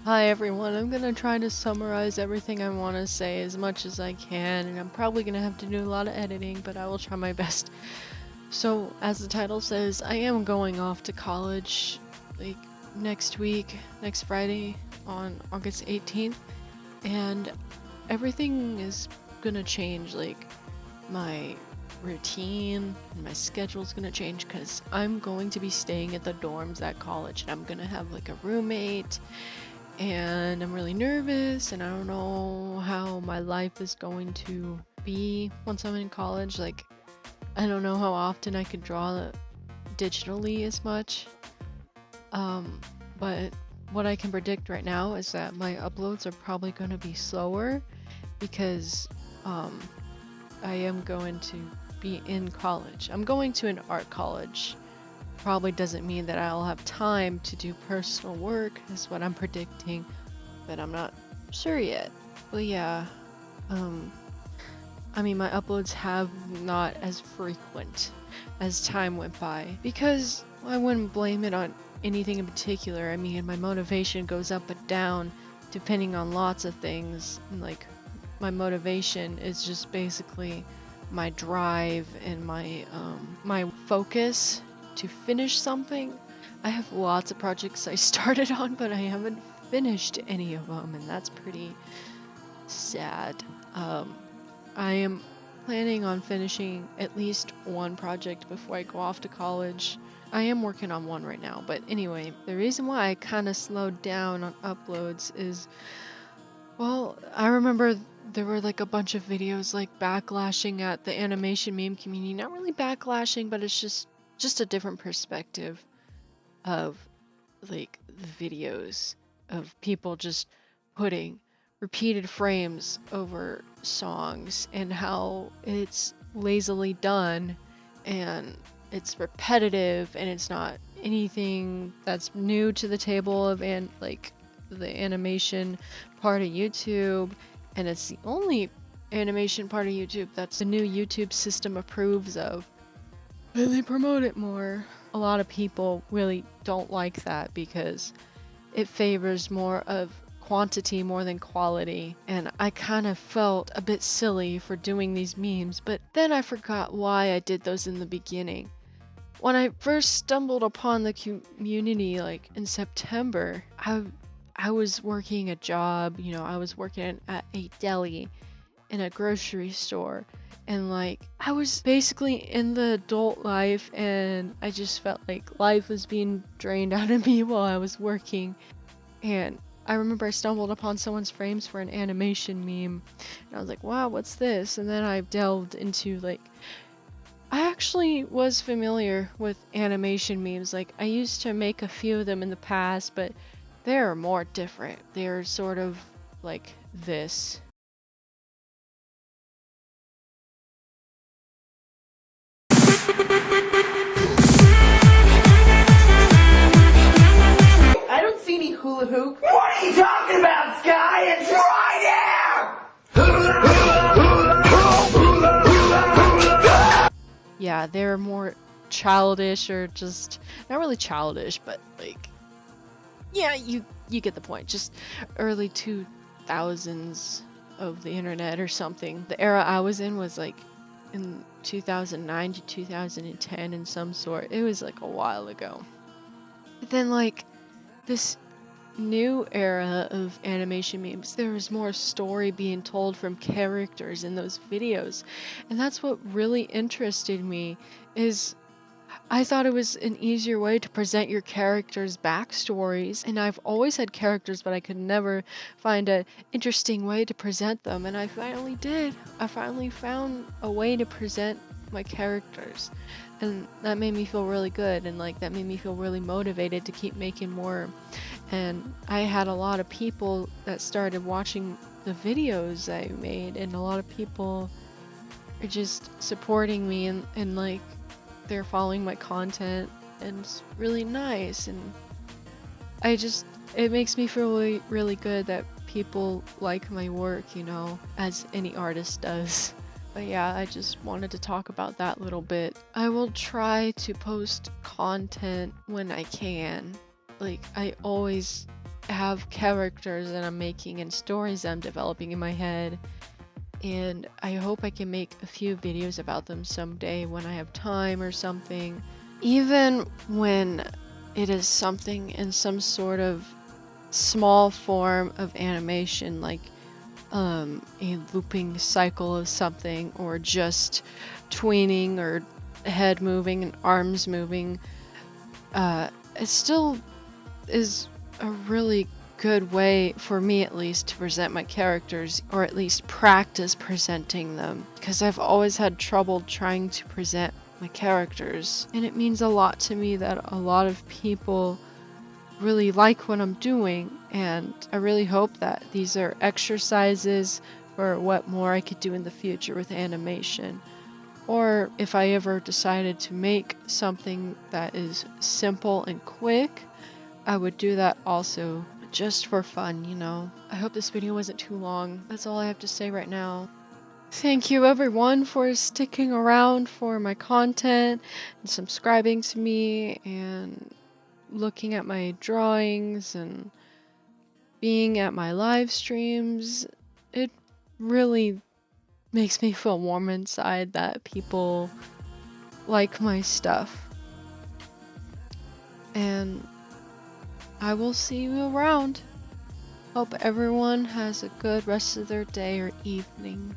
Hi everyone, I'm gonna try to summarize everything I want to say as much as I can, and I'm probably gonna have to do a lot of editing, but I will try my best. So, as the title says, I am going off to college, like, next week, next Friday, on August 18th, and everything is gonna change, like, my routine and my schedule's gonna change because I'm going to be staying at the dorms at college, and I'm gonna have, like, a roommate, and I'm really nervous and I don't know how my life is going to be once I'm in college. Like, I don't know how often I could draw digitally as much. But what I can predict right now is that my uploads are probably going to be slower because I am going to be in college. I'm going to an art college. Probably doesn't mean that I'll have time to do personal work, is what I'm predicting, but I'm not sure yet. But yeah, I mean, my uploads have not as frequent as time went by because I wouldn't blame it on anything in particular. I mean, my motivation goes up and down depending on lots of things. And like, my motivation is just basically my drive and my focus to finish something. I have lots of projects I started on, but I haven't finished any of them, and that's pretty sad. I am planning on finishing at least one project before I go off to college. I am working on one right now, but anyway, the reason why I kind of slowed down on uploads is, well, I remember there were like a bunch of videos like backlashing at the animation meme community. Not really backlashing, but it's just a different perspective of like the videos of people just putting repeated frames over songs and how it's lazily done and it's repetitive and it's not anything that's new to the table of like the animation part of YouTube, and it's the only animation part of YouTube that's the new YouTube system approves of. And they promote it more. A lot of people really don't like that because it favors more of quantity more than quality. And I kind of felt a bit silly for doing these memes, but then I forgot why I did those in the beginning. When I first stumbled upon the community, like in September, I was working a job, I was working at a deli in a grocery store, and like I was basically in the adult life, and I just felt like life was being drained out of me while I was working. And I remember I stumbled upon someone's frames for an animation meme, and I was like, wow, what's this? And then I delved into like, I actually was familiar with animation memes. Like, I used to make a few of them in the past, but they're more different. They're sort of like this. I don't see any hula hoop. What are you talking about, Sky? It's right here! Yeah, they're more childish, or just not really childish, but like, yeah, you get the point. Just early 2000s of the internet or something. The era I was in was like in 2009 to 2010 in some sort. It was like a while ago. But then like this new era of animation memes, there was more story being told from characters in those videos. And that's what really interested me, is I thought it was an easier way to present your characters' backstories, and I've always had characters, but I could never find an interesting way to present them, and I finally did. I finally found a way to present my characters, and that made me feel really good, and like that made me feel really motivated to keep making more. And I had a lot of people that started watching the videos I made, and a lot of people are just supporting me, and like they're following my content, and it's really nice. And it makes me feel really, really good that people like my work, as any artist does. But yeah, I just wanted to talk about that little bit. I will try to post content when I can. Like, I always have characters that I'm making and stories I'm developing in my head, and I hope I can make a few videos about them someday when I have time or something. Even when it is something in some sort of small form of animation, like a looping cycle of something, or just tweening or head moving and arms moving, it still is a really good way, for me at least, to present my characters, or at least practice presenting them, because I've always had trouble trying to present my characters, and it means a lot to me that a lot of people really like what I'm doing, and I really hope that these are exercises for what more I could do in the future with animation. Or if I ever decided to make something that is simple and quick, I would do that also, just for fun, you know. I hope this video wasn't too long. That's all I have to say right now. Thank you everyone for sticking around for my content and subscribing to me and looking at my drawings and being at my live streams. It really makes me feel warm inside that people like my stuff. And I will see you around. Hope everyone has a good rest of their day or evening.